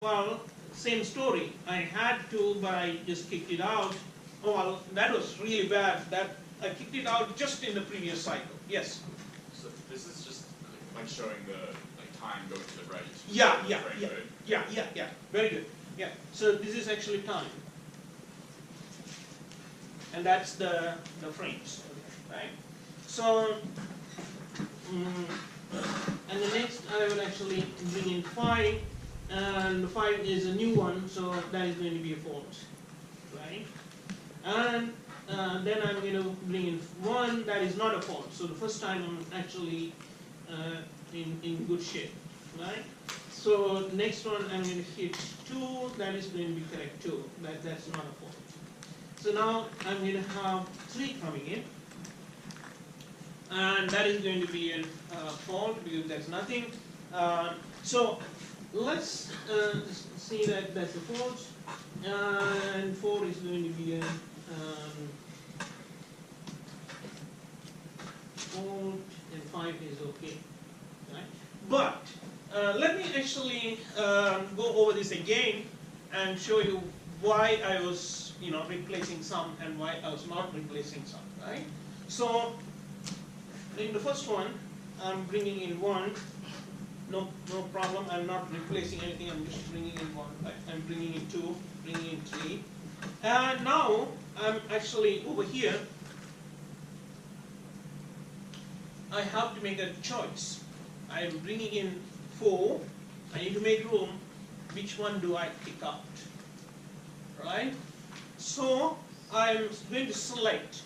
Well, same story. I had to, but I just kicked it out. Oh, well, that was really bad. That I kicked it out just in the previous cycle. Yes. So this is just like showing the time going to the right. Yeah. Frame, right? Yeah. Very good. Yeah. So this is actually time, and that's the frames, right? So, and the next I will actually bring in 5. And 5 is a new one, so that is going to be a false, right? And then I'm going to bring in 1, that is not a false. So the first time I'm actually in good shape, right? So next one I'm going to hit 2, that is going to be correct too. That's not a false. So now I'm going to have 3 coming in, and that is going to be a fault because there's nothing. So let's see that that's a false, and 4 is going to be a fault, and 5 is okay, right? But let me actually go over this again and show you why I was, replacing some and why I was not replacing some, right? So in the first one, I'm bringing in 1. No problem. I'm not replacing anything. I'm just bringing in 1. Right? I'm bringing in 2, bringing in 3, and now I'm actually over here. I have to make a choice. I am bringing in 4. I need to make room. Which one do I pick out? Right? So I'm going to select.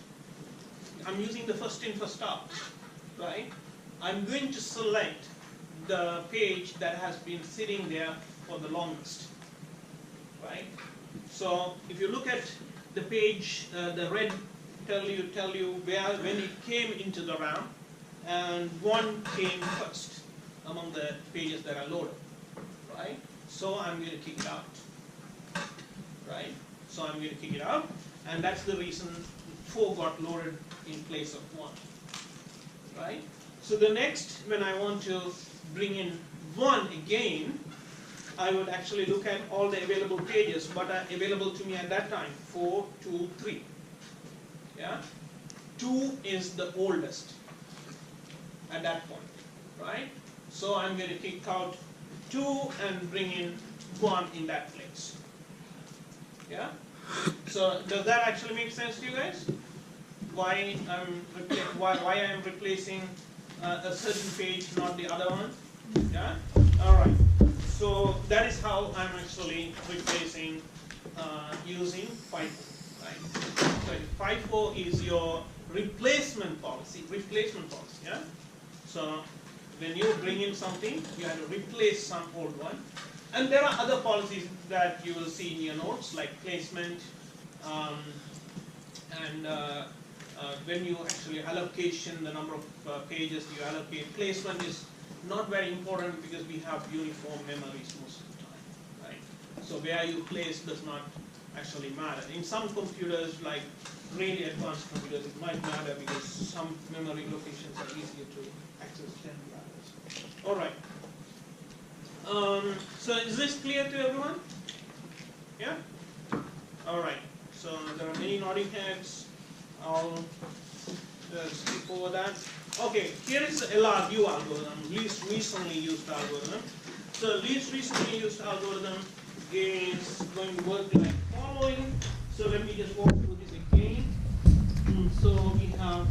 I'm using the first in, first out. Right? I'm going to select the page that has been sitting there for the longest, right? So if you look at the page, the red tell you when it came into the RAM, and 1 came first among the pages that are loaded, right? So I'm going to kick it out, right? So I'm going to kick it out, and that's the reason 4 got loaded in place of 1, right? So the next, when I want to bring in 1 again, I would actually look at all the available pages, what are available to me at that time. 4, 2, 3. Yeah? 2 is the oldest at that point, right? So I'm going to kick out 2 and bring in 1 in that place. Yeah? So does that actually make sense to you guys? Why I'm replacing a certain page, not the other one? Yeah? Alright. So that is how I'm actually replacing using FIFO. Right? So FIFO is your replacement policy. Yeah? So when you bring in something, you have to replace some old one. And there are other policies that you will see in your notes, like placement, and when you actually allocation, the number of pages you allocate. Placement is not very important because we have uniform memories most of the time, right? So where you place does not actually matter. In some computers, like really advanced computers, it might matter because some memory locations are easier to access than the others. All right. So is this clear to everyone? Yeah? All right. So there are many nodding heads. I'll skip over that. Okay, here is the LRU algorithm, least recently used algorithm. So least recently used algorithm is going to work like following. So let me just walk through this again. So we have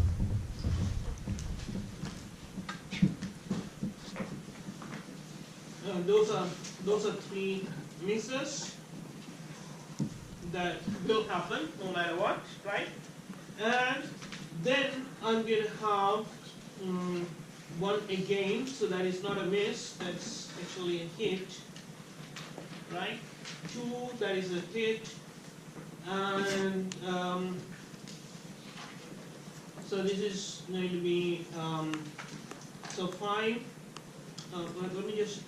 those are 3 misses that will happen no matter what, right? And then I'm going to have 1 again, so that is not a miss, that's actually a hit, right? 2, that is a hit, and so this is going to be, so 5, let me just,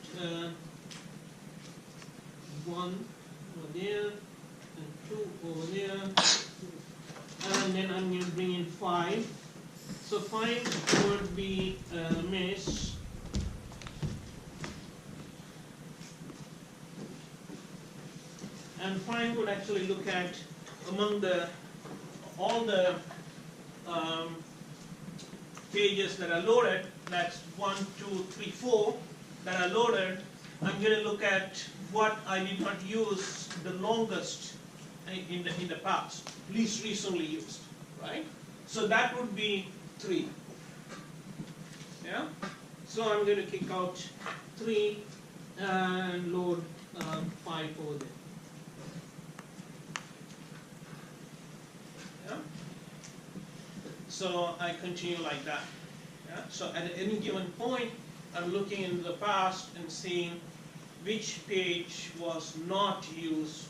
1 over there, and 2 over there, and then I'm going to bring in 5. So 5 would be a miss, and find would actually look at among all the pages that are loaded, that's 1, 2, 3, 4 that are loaded. I'm going to look at what I did not use the longest in the past, least recently used, right? So that would be 3. Yeah. So I'm going to kick out 3 and load 5 over there. Yeah. So I continue like that. Yeah. So at any given point, I'm looking in the past and seeing which page was not used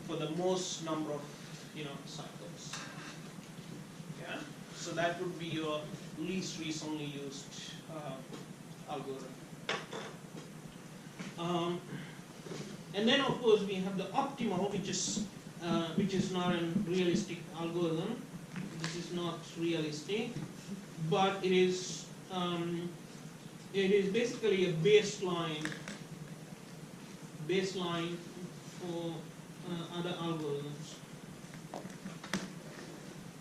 for the most number of cycles. Yeah. So that would be your least recently used algorithm. And then of course we have the optimal, which is not a realistic algorithm. This is not realistic, but it is basically a baseline for other algorithms.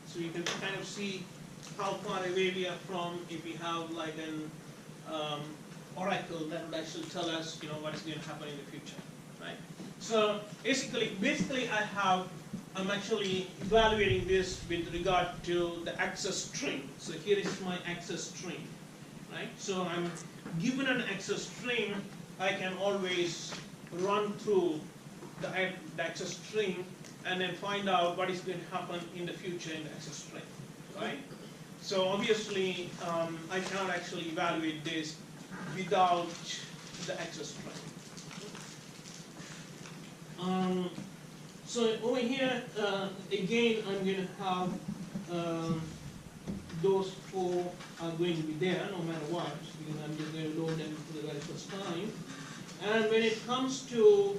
So you can kind of see how far away we are from if we have like an oracle that would actually tell us what's going to happen in the future, right? So basically I'm actually evaluating this with regard to the access string. So here is my access string, right? So I'm given an access string, I can always run through the access string and then find out what is going to happen in the future in the access string, right? So obviously, I cannot actually evaluate this without the access string. So over here, again, I'm going to have those 4 are going to be there no matter what, because I'm just going to load them for the very first time. And when it comes to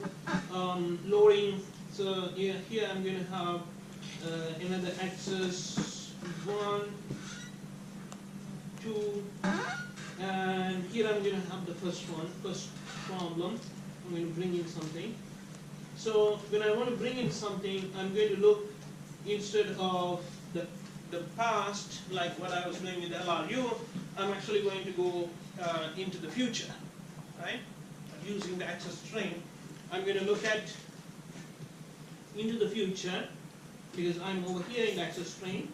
loading, so here I'm going to have another access 1, 2, and here I'm going to have the first problem. I'm going to bring in something. So when I want to bring in something, I'm going to look, instead of the past, like what I was doing with LRU, I'm actually going to go into the future, right? Using the access string, I'm going to look at into the future, because I'm over here in the access string,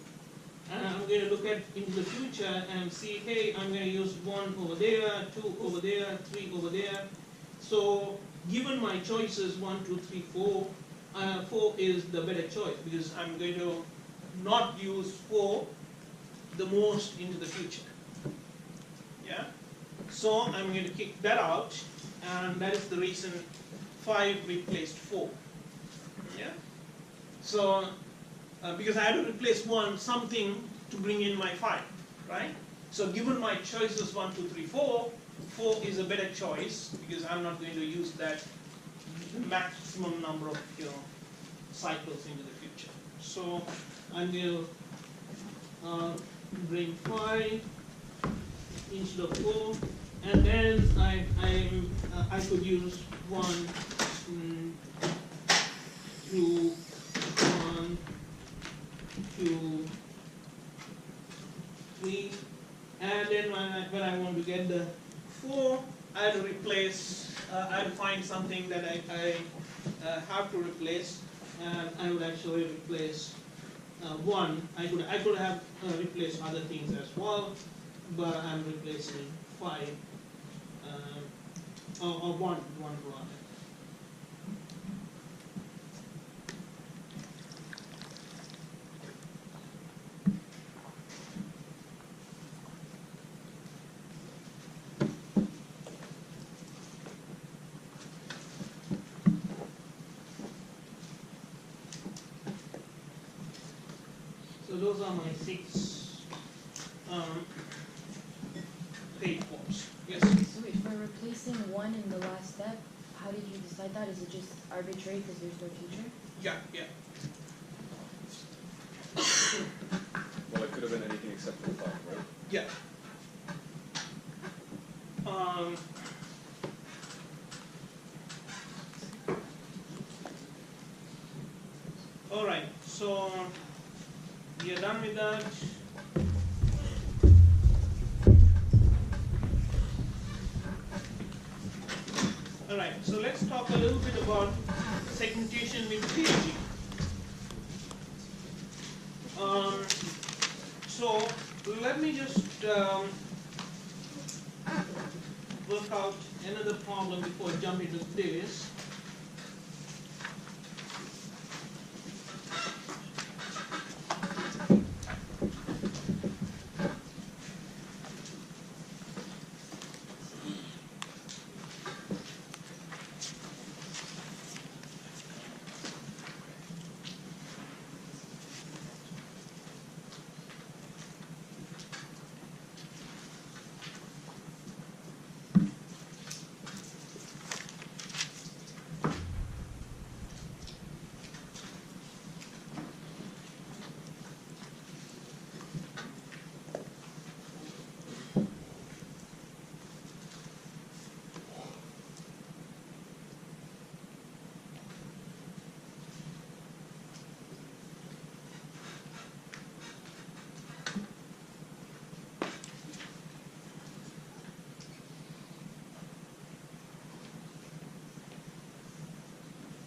and I'm going to look at into the future and see, hey, I'm going to use 1 over there, 2 over there, 3 over there. So given my choices 1, 2, 3, 4, 4 is the better choice, because I'm going to not use 4 the most into the future. Yeah. So I'm going to kick that out, and that is the reason 5 replaced 4. Yeah. So because I had to replace something to bring in my 5, right? So given my choices 1, 2, 3, 4, 4 is a better choice, because I'm not going to use that maximum number of cycles into the future. So I'm going to bring 5 instead of 4, and then I could use 1, 2, 1, 2, 3, and then when I want to get the 4, I have to replace, I have to find something that I have to replace, and I would actually replace 1. I could have replaced other things as well, but I'm replacing 5, or 1 rather. So those are my 6 page faults. Yes? So if we're replacing 1 in the last step, how did you decide that? Is it just arbitrary because there's no future? Yeah, yeah. Well, it could have been anything except for the 5, right? Yeah. Alright, so we are done with that. Alright, so let's talk a little bit about segmentation with paging. So let me just work out another problem before I jump into this.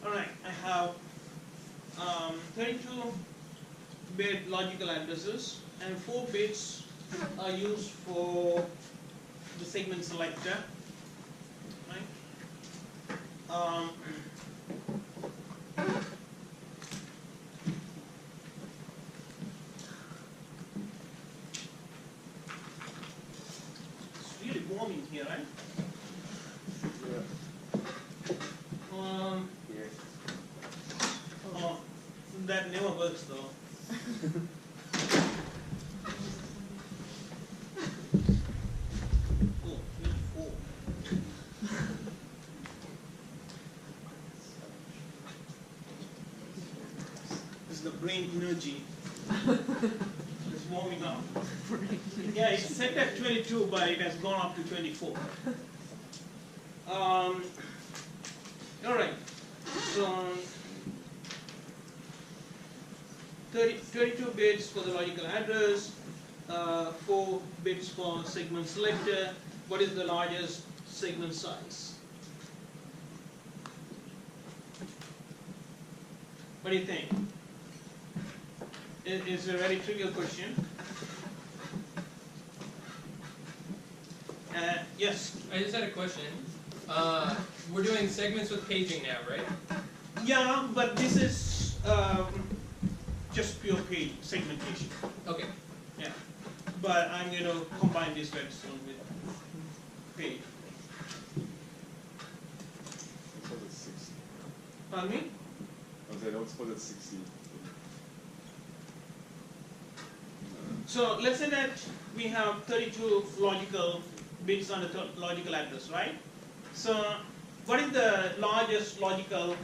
Alright, I have 32-bit logical addresses, and 4 bits are used for the segment selector. Right? It's really warm in here, right? Oh, that never works though. Oh, 24. This is the brain energy. It's warming up. Yeah, it's set at 22, but it has gone up to 24. Alright, so 32 bits for the logical address, 4 bits for segment selector. What is the largest segment size? What do you think? It's a very trivial question. Yes? I just had a question. We're doing segments with paging now, right? Yeah, but this is just pure page segmentation. Okay. Yeah. But I'm going to combine this redstone with page. Suppose it's 60. Pardon me? I don't suppose it's 60. So let's say that we have 32 logical bits on the logical address, right? So what is the largest logical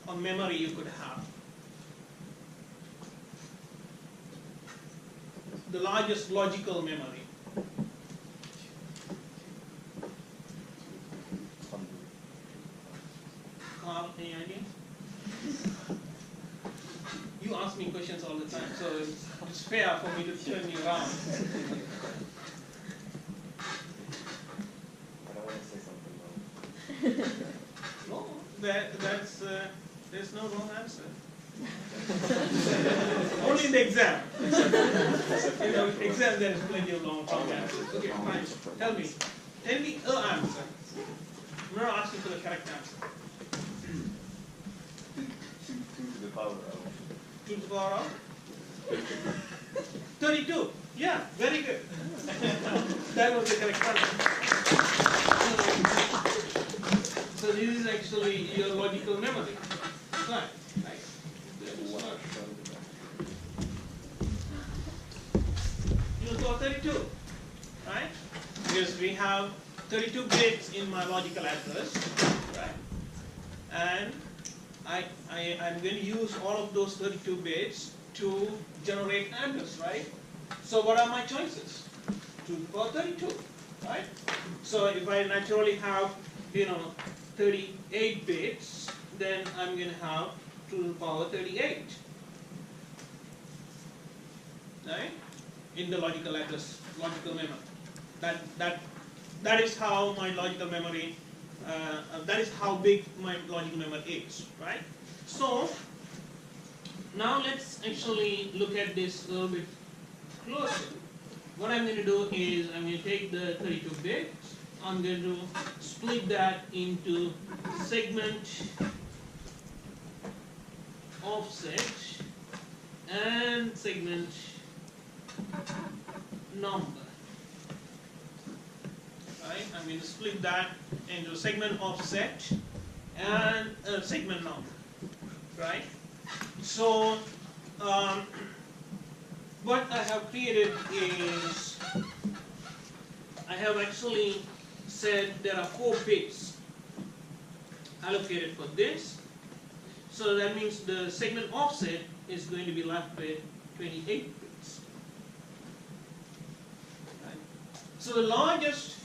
or memory you could have? The largest logical memory. Carl, any idea? You ask me questions all the time, so it's fair for me to turn you around. I don't want to say something wrong. No, there's no wrong answer. Only in the exam. In the exam there is plenty of wrong answers. Okay, fine. Tell me the answer. I'm not asking for the correct answer. 2 to the power of. 2 to the power of 32. Yeah, very good. That was the correct answer. So this is actually your logical memory. Right. You go 32, right? Because we have 32 bits in my logical address, right? And I'm going to use all of those 32 bits to generate address, right? So what are my choices? 2 to the power 32, right? So if I naturally have, 38 bits, then I'm going to have 2 to the power 38. right? In the logical memory. That is how my logical memory. That is how big my logical memory is, right? So now let's actually look at this a little bit closer. What I'm going to do is I'm going to take the 32 bits. I'm going to split that into segment offset and segment number. Right? I'm going to split that into segment offset and segment number. Right? So what I have created is I have actually said there are 4 bits allocated for this. So that means the segment offset is going to be left with 28 bits. Right? So the largest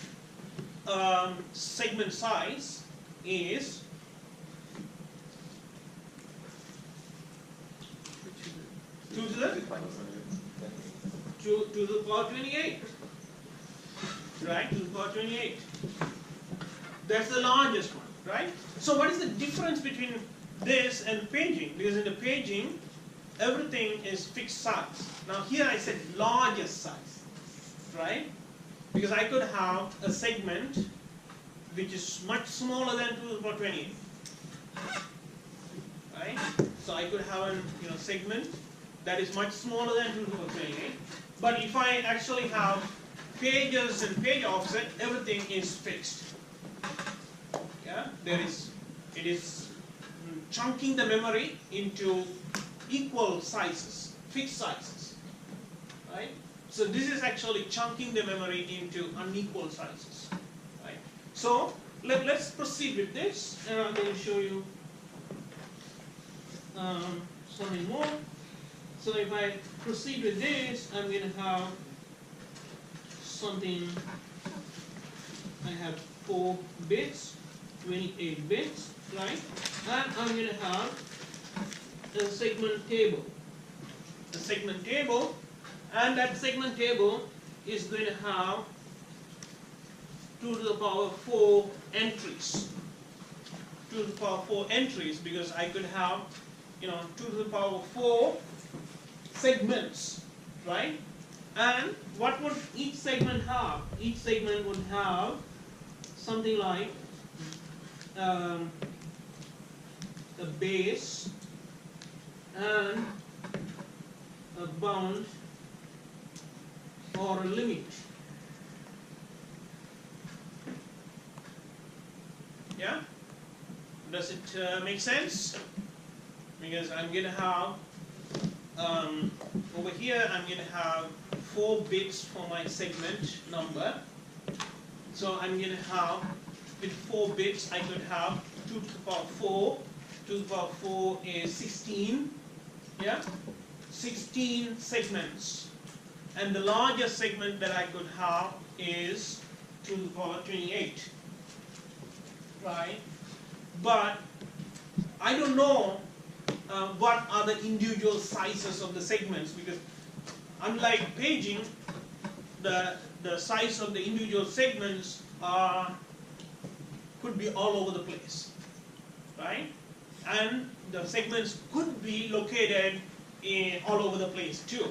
segment size is 2 to the power 28. Right? 2 to the power 28. That's the largest one, right? So what is the difference between this and paging? Because in the paging, everything is fixed size. Now here I said largest size, right? Because I could have a segment which is much smaller than 2 to the power 28. Right? So I could have a segment that is much smaller than 2 to the power 28. But if I actually have pages and page offset, everything is fixed. Yeah, it is chunking the memory into equal sizes, fixed sizes, right? So this is actually chunking the memory into unequal sizes, right? So let's proceed with this, and I'm going to show you something more. So if I proceed with this, I'm going to have something. I have 4 bits, 28 bits, right? And I'm going to have a segment table. A segment table, and that segment table is going to have 2 to the power 4 entries. 2 to the power 4 entries, because I could have 2 to the power 4 segments, right? And what would each segment have? Each segment would have something like a base and a bound or a limit. Yeah? Does it make sense? Because I'm going to have over here I'm going to have 4 bits for my segment number. So I'm going to have, with 4 bits I could have 2 to the power 4. 2 to the power 4 is 16. Yeah? 16 segments. And the largest segment that I could have is 2 to the power 28. Right? But I don't know what are the individual sizes of the segments, because unlike paging, the size of the individual segments could be all over the place, right? And the segments could be located all over the place too.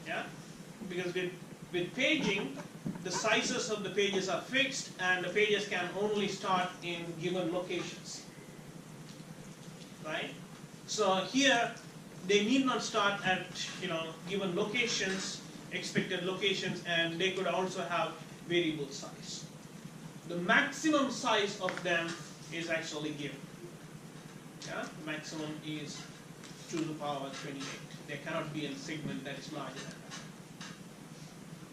Yeah, because with paging, the sizes of the pages are fixed, and the pages can only start in given locations, right? So here, they need not start at given locations, expected locations, and they could also have variable size. The maximum size of them is actually given. Yeah, maximum is 2 to the power 28. There cannot be a segment that is larger than that.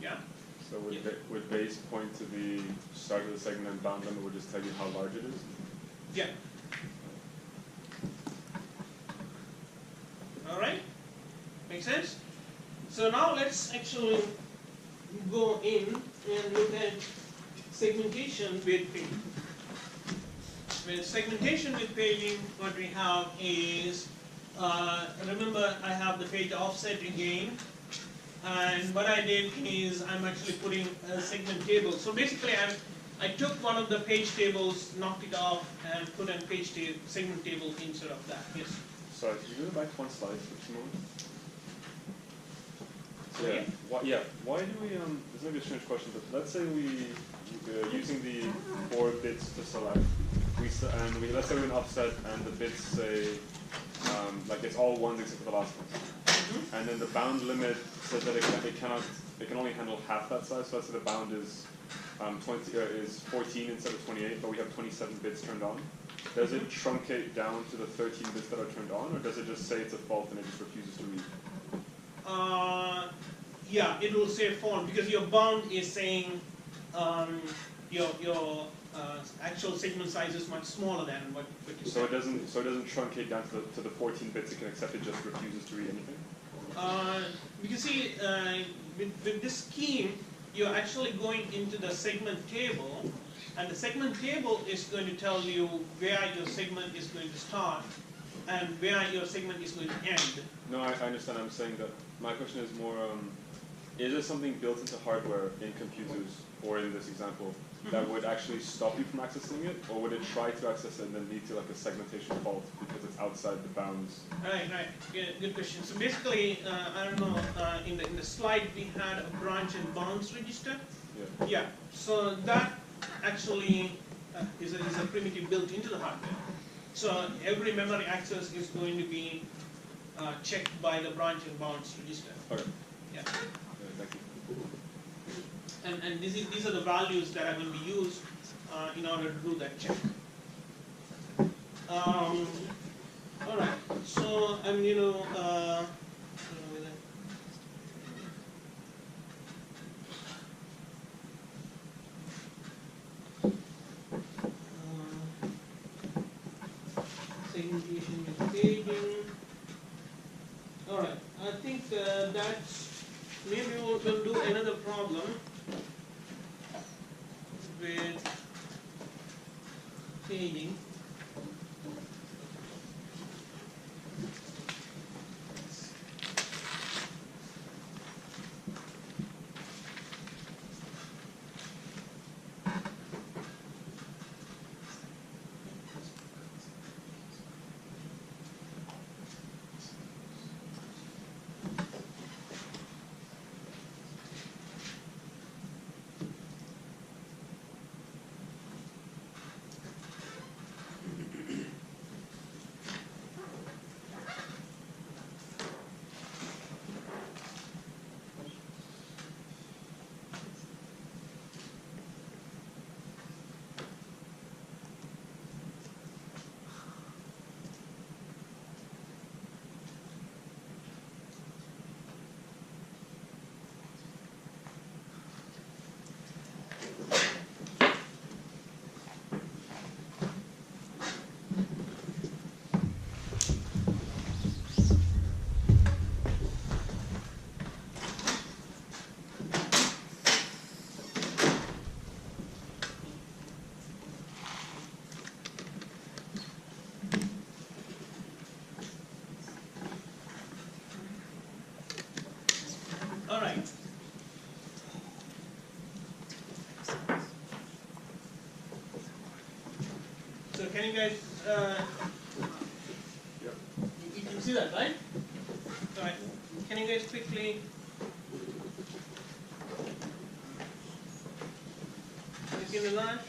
Yeah. So would base point to the start of the segment and bound limit would just tell you how large it is? Yeah. All right. Make sense? So now let's actually go in and look at segmentation with paging. With segmentation with paging, what we have is, remember I have the page offset again, And what I did is I'm actually putting a segment table. So basically I took one of the page tables, knocked it off, and put a segment table instead of that. Yes. Sorry, can you go back one slide for a moment? So Okay. why do we, this may be a strange question, but let's say we, using the 4 bits to select, let's say we're in offset and the bits say, like it's all ones except for the last one. Mm-hmm. And then the bound limit says that it can only handle half that size, so let's say the bound is 14 instead of 28, but we have 27 bits turned on. Does it truncate down to the 13 bits that are turned on, or does it just say it's a fault and it just refuses to read? Yeah, it will say fault because your bound is saying your actual segment size is much smaller than what you So said. it doesn't truncate down to the 14 bits it can accept. It just refuses to read anything. You can see with this scheme, you're actually going into the segment table, and the segment table is going to tell you where your segment is going to start and where your segment is going to end. No, I understand. I'm saying that my question is more, is there something built into hardware in computers, or in this example, that would actually stop you from accessing it, or would it try to access it and then lead to like a segmentation fault because it's outside the bounds? Right. Yeah, good question. So basically, I don't know, in the slide we had a branch and bounds register. Yeah. Yeah. So that actually is a primitive built into the hardware. So every memory access is going to be checked by the branch and bounds register. Okay. Yeah. Thank you. And these are the values that are going to be used in order to do that check. All right. So I'm segmentation with paging. All right. I think that's. Maybe we'll do another problem with paging. All right. So can you guys, Yep. you can see that, right? All right. Can you guys quickly click in the line?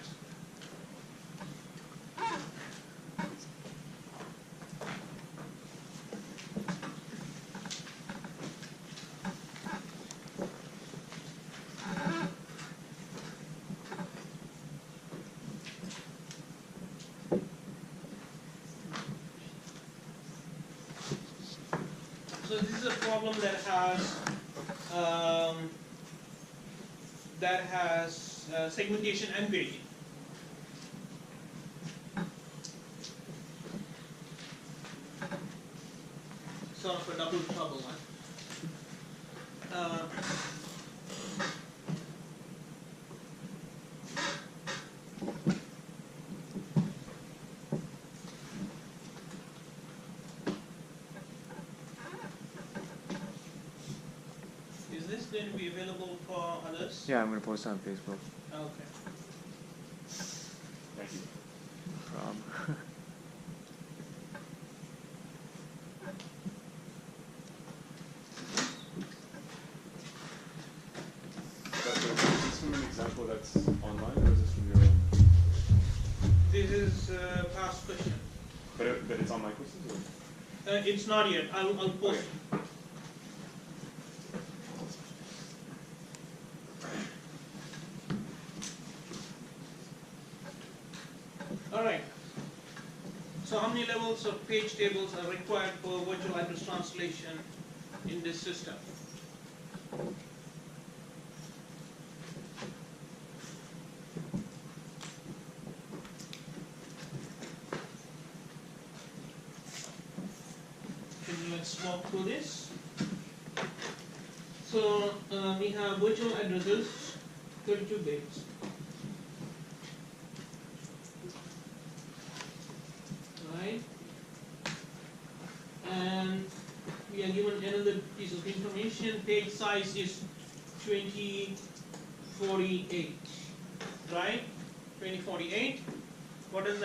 So this is a problem that has segmentation and paging. Sort of a double trouble, huh? Is this going to be available for others? Yeah, I'm gonna post it on Facebook. Okay. Thank you. Is this from an example that's online, or is this from your own? This is past question. But it's on my questions, or? It's not yet. I'll post. Okay. Alright. So how many levels of page tables are required for virtual address translation in this system? Let's walk through this. So we have virtual addresses, 32 bits. Right? And we are given another piece of information. Page size is 2048. Right? 2048. What is that?